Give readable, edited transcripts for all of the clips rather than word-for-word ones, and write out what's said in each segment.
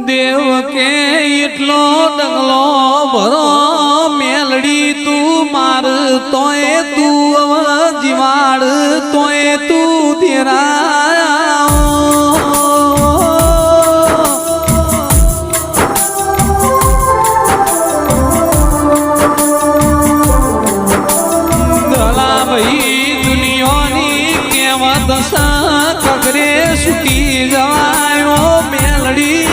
દેવ કે એટલો ડગલો ભરો મેલડી તું માર તોય તું જીવાડ તોય તું તેરા દલા ભાઈ દુનિયાની કેવત કગરે સુટી જવાયો મેલડી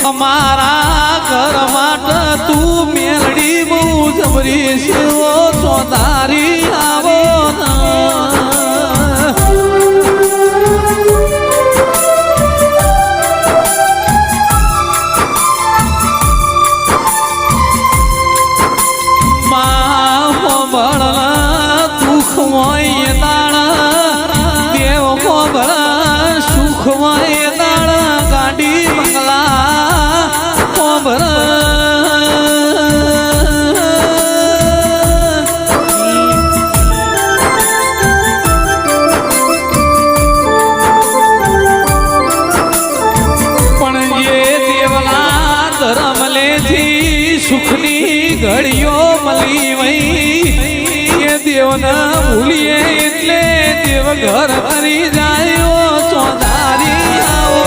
અમારા ઘર માટે તું મેલડી બહુ જબરી શિવો ચોધારી આવો દુઃખ હોય દાણ દેવ ખબર સુખ હોય દાણ ગાડી બંગલા ખબર પણ જે દેવલા ધર્મ લેથી સુખની ઘડીઓ મળી વઈ એ દેવને ભૂલીએ એટલે દેવ ઘર કરી જાય ચોધારી આવો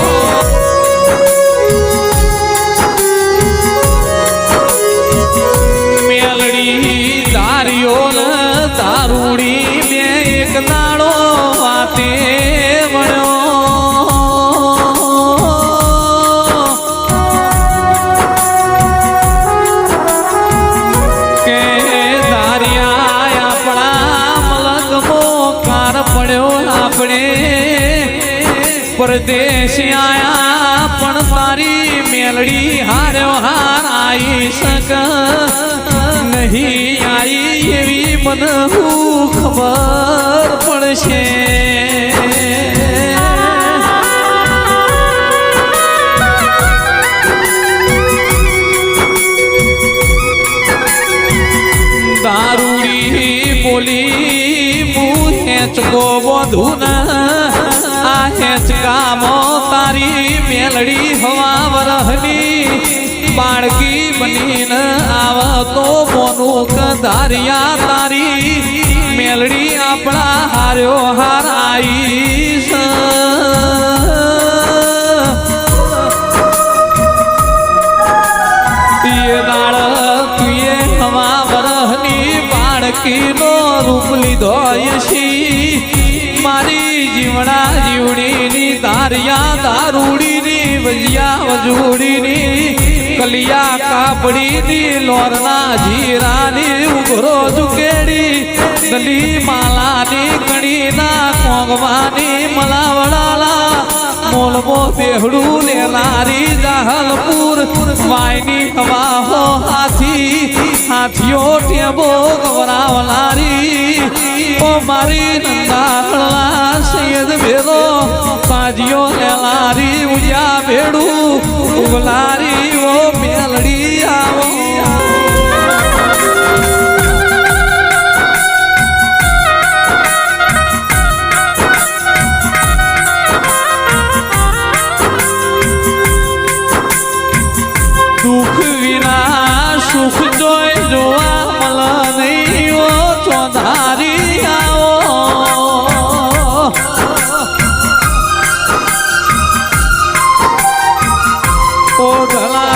મેલડી ધાર્યો ને દારૂડી બે એક દાડો વાતે મળ્યો કે ધાર્યા આપણા મલકમો કાર પડ્યો આપણે પરદેશ આયા પણ તારી મેલડી હાર્યો હાર આઈ શક નહીં આઈ એવી મને ખબર પડશે દારૂડી બોલી હું હેચકો બોધું આ હેચકામો તારી મેલડી હવા વરહની બાળકી બનીને આવતો મોનું કધારિયા તારી મેલડી આપણા હાર્યો હાર આઈશ એ દાળ તુએ હવા વરહની બાળકીનો રૂપ લીધો યશી મારી જીવડા જીવડીની ધારિયા દારૂડીની વજિયા વજૂડીની કલિયા કાપડીની લોરના જીરાની ઉઘરો ઝુકેડી ગલી માલાની કણીના કોંગવાની મલાવડાલા મોલમો બેહડું લેનારી જાહલપુર વાયની હવાહો હાથીઓ ટેબો ગવરાવનારી ઓ મારી નંદાળા સૈયદ ભેરો કાજીઓ લેલારી ઉજ્યા ભેડું ઉગલારી ઓ મેલડી આવો દુઃખ વિના સુખ જોઈ જોવા મલ નહીં ઓ ચોધારી આવો ઓ ધલા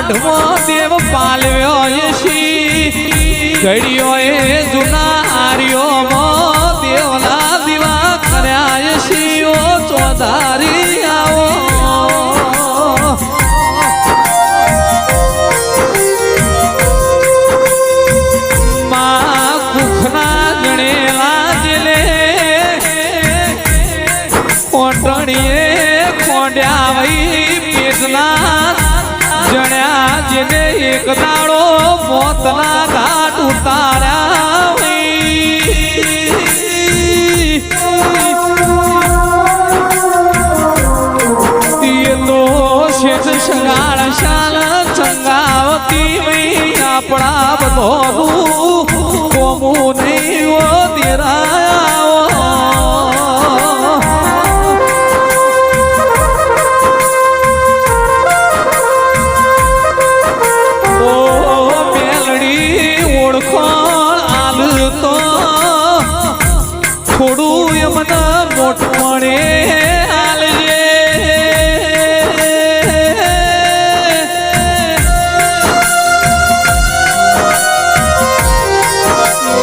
મઢમો દેવ પાલવ્યો યશી ઘડિયો એ જુના આર્યોમાં દેવના દીવા કર્યા યશીઓ ચોધારી આવો માં કુખના ગણેલા જેલે કોટણીએ ખોડ્યા વઈ પેટના જણ્યા જેને એક દાડો મોતના ઘાટ ઉતાર્યા તો શેઠ શગાળ શાલ ચંગાવતી વઈ આપણા બધો કોમું નહીં ઓ દેરાયા થોડું એમને મોટ મળે હાલજે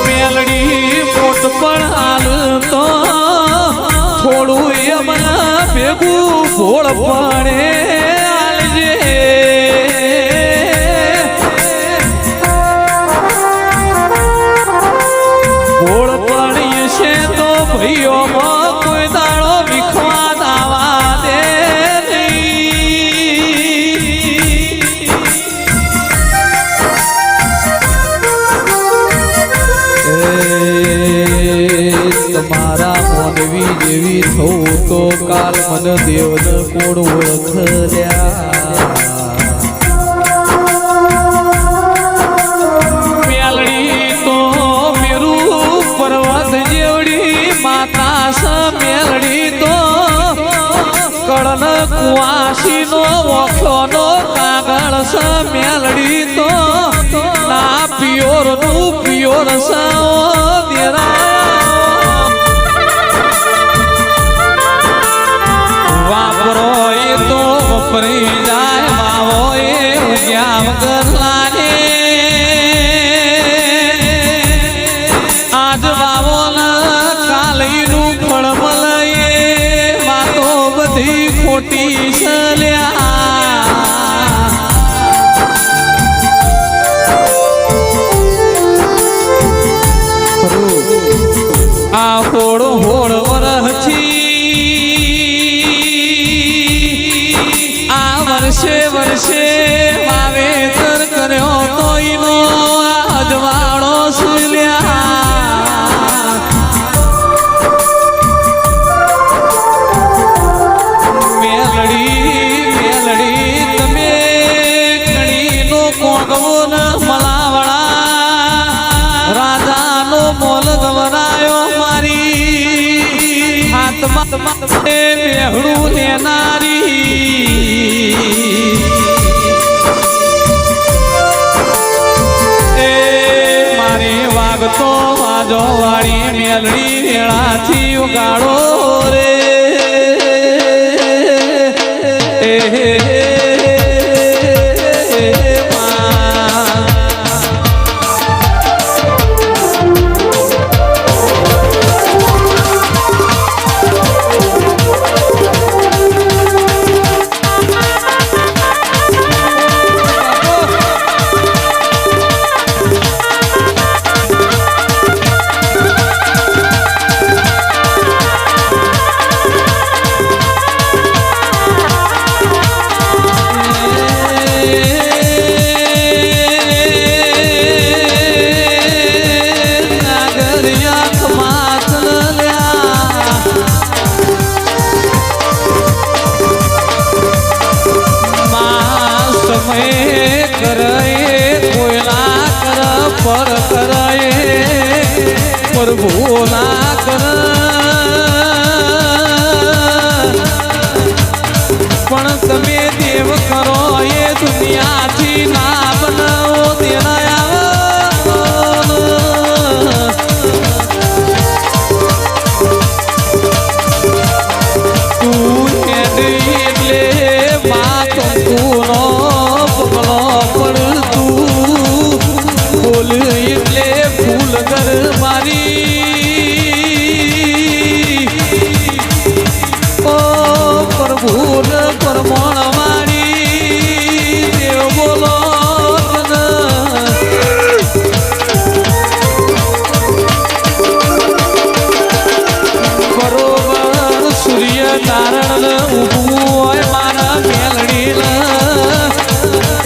મેલડી મોટ પણ હાલ તો થોડું એમને ભેગું ભોળ પડે હાલજે ભોળ પડી છે તો ભાઈઓમાં કોઈ દાડો વિખવા દાવા દે તમારા મોનવી જેવી થવું તો કાલ મને દેવને કોણ ઓળખલ્યા મેલડી તો કળન કુવાસી નો ઓખોનો કાગળ સ મેલડી તો ના પિયોર નું પિયોર સાઓ દેરા વાપરો એ તો વપરી જાય વાવો એ ઉગ્યા વગર લાગે આજ વાવો કાલીનું ફળ મળે વાતો બધી ખોટી સલ્યા આ હોળ હોળ વરહથી આ વર્ષે વર્ષે વાવેતર કર્યો તો ઈનો અજવાળો સુલ્યા રાજાનો મોલ ગવરાયો મારી હાથમાં બેહડું લેનારી એ મારી વાગતો વાજો વાળી મેલડી વેળાથી ઉગાડો રે પર કરે પ્રભુ ના કર પણ તમે દેવ કરો એ દુનિયાથી ના બનાવો તું એટલે મા તું નો પગલો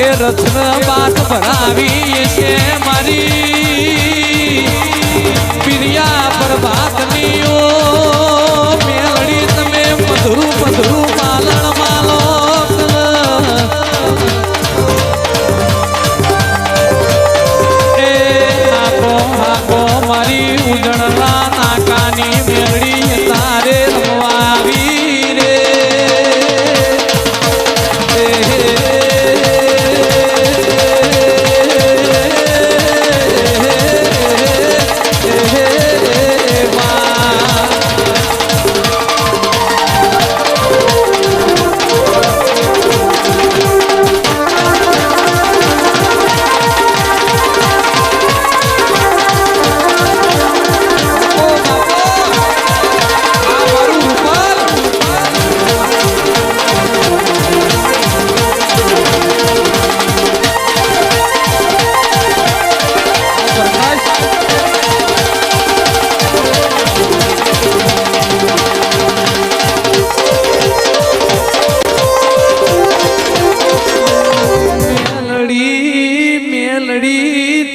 એ રત્ન બાત ભરાવી છે મારી પિરિયા પ્રભાતની ઓ મેલડી તમે મધુરું મધુરું પાલણ માલો એ હાકો હાકો મારી ઉજળના નાકાની મેલડી તારે રમવા આવી રે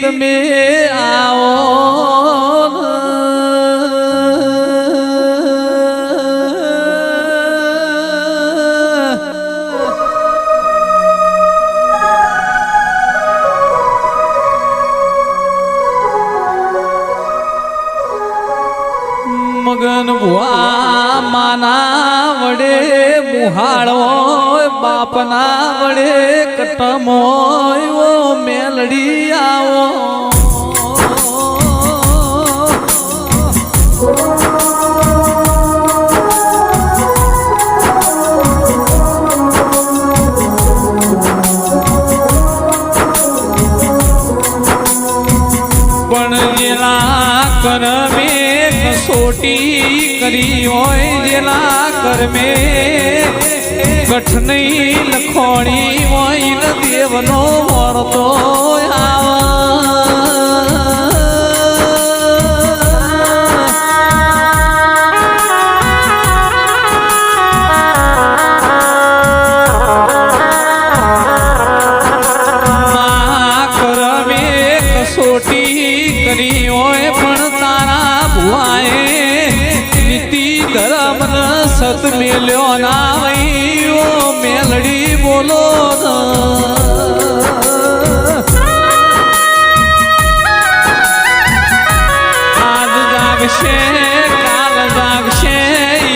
તમે આવો મગન ભુઆ માના વડે મુહાળો બાપના વડે કટમો મેલડી આવો પણ જેલા કરમે કસોટી કરી હોય જેલા કરમે ગઠ નહીં લખોણી હોય દેવનો વળતો કરી હોય પણ તારા ભુઆએ નીતિ ધર્મ સત મેલ્યો ના વૈયો મેલડી બોલો આજ જાગશે કાલ જાગશે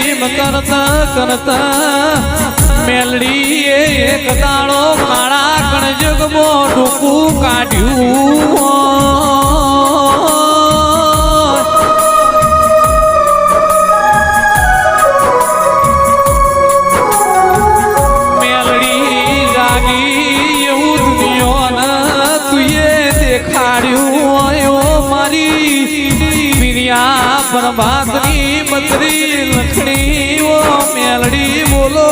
એમ કરતા કરતા મેલડી એક દાડો કાળા કણજગમાં ડૂકું કાઢ્યું પ્રભાતની બત્રી લખણી ઓ મેલડી બોલો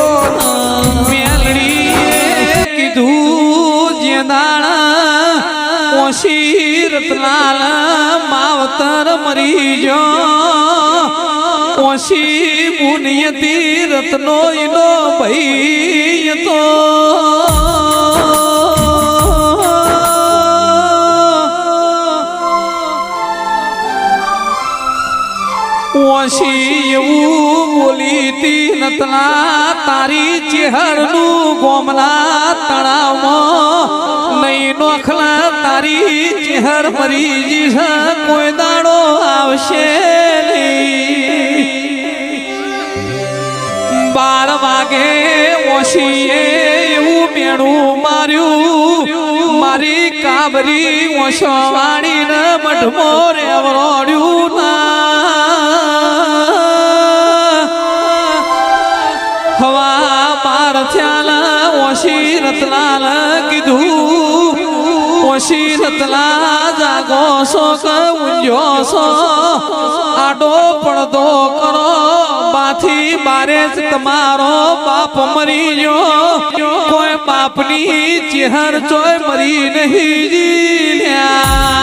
મેલડી કીધું જે દાણા ઓશી રતલાલ માવતર મરી જો ઓશી મુનિયતી રત્નો ઈનો ભઈ તો ઓશી એવું બોલીતી નતલા તારી ચેહરનું ગોમના તળાવમાં નહીં નોખલા તારી ચેહર મરી જીશ કોઈ દાડો આવશે નહીં 12 વાગે ઓશીએ એવું મેણું માર્યું મારી કાબરી ઓશો વાળીને મઢમો રેવરોડ્યું ના હવા બાર થયાલા ઓશી રતલાલ કીધું ઓશી રતલા જાગો સો કે ઊંઝો સો આડો પડદો કરો બાથી બારે જ તમારો બાપ મરી ગયો કોઈ બાપની ચેહર ચોય મરી નહીં જીલ્યા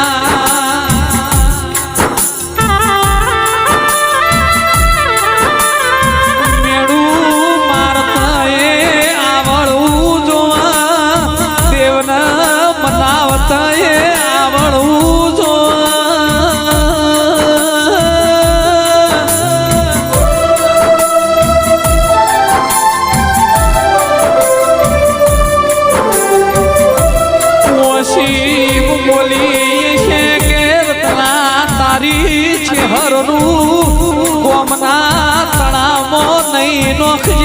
બોલી છે કે રતના તારી છે હરનું કોમના તળામો નહીં નોખે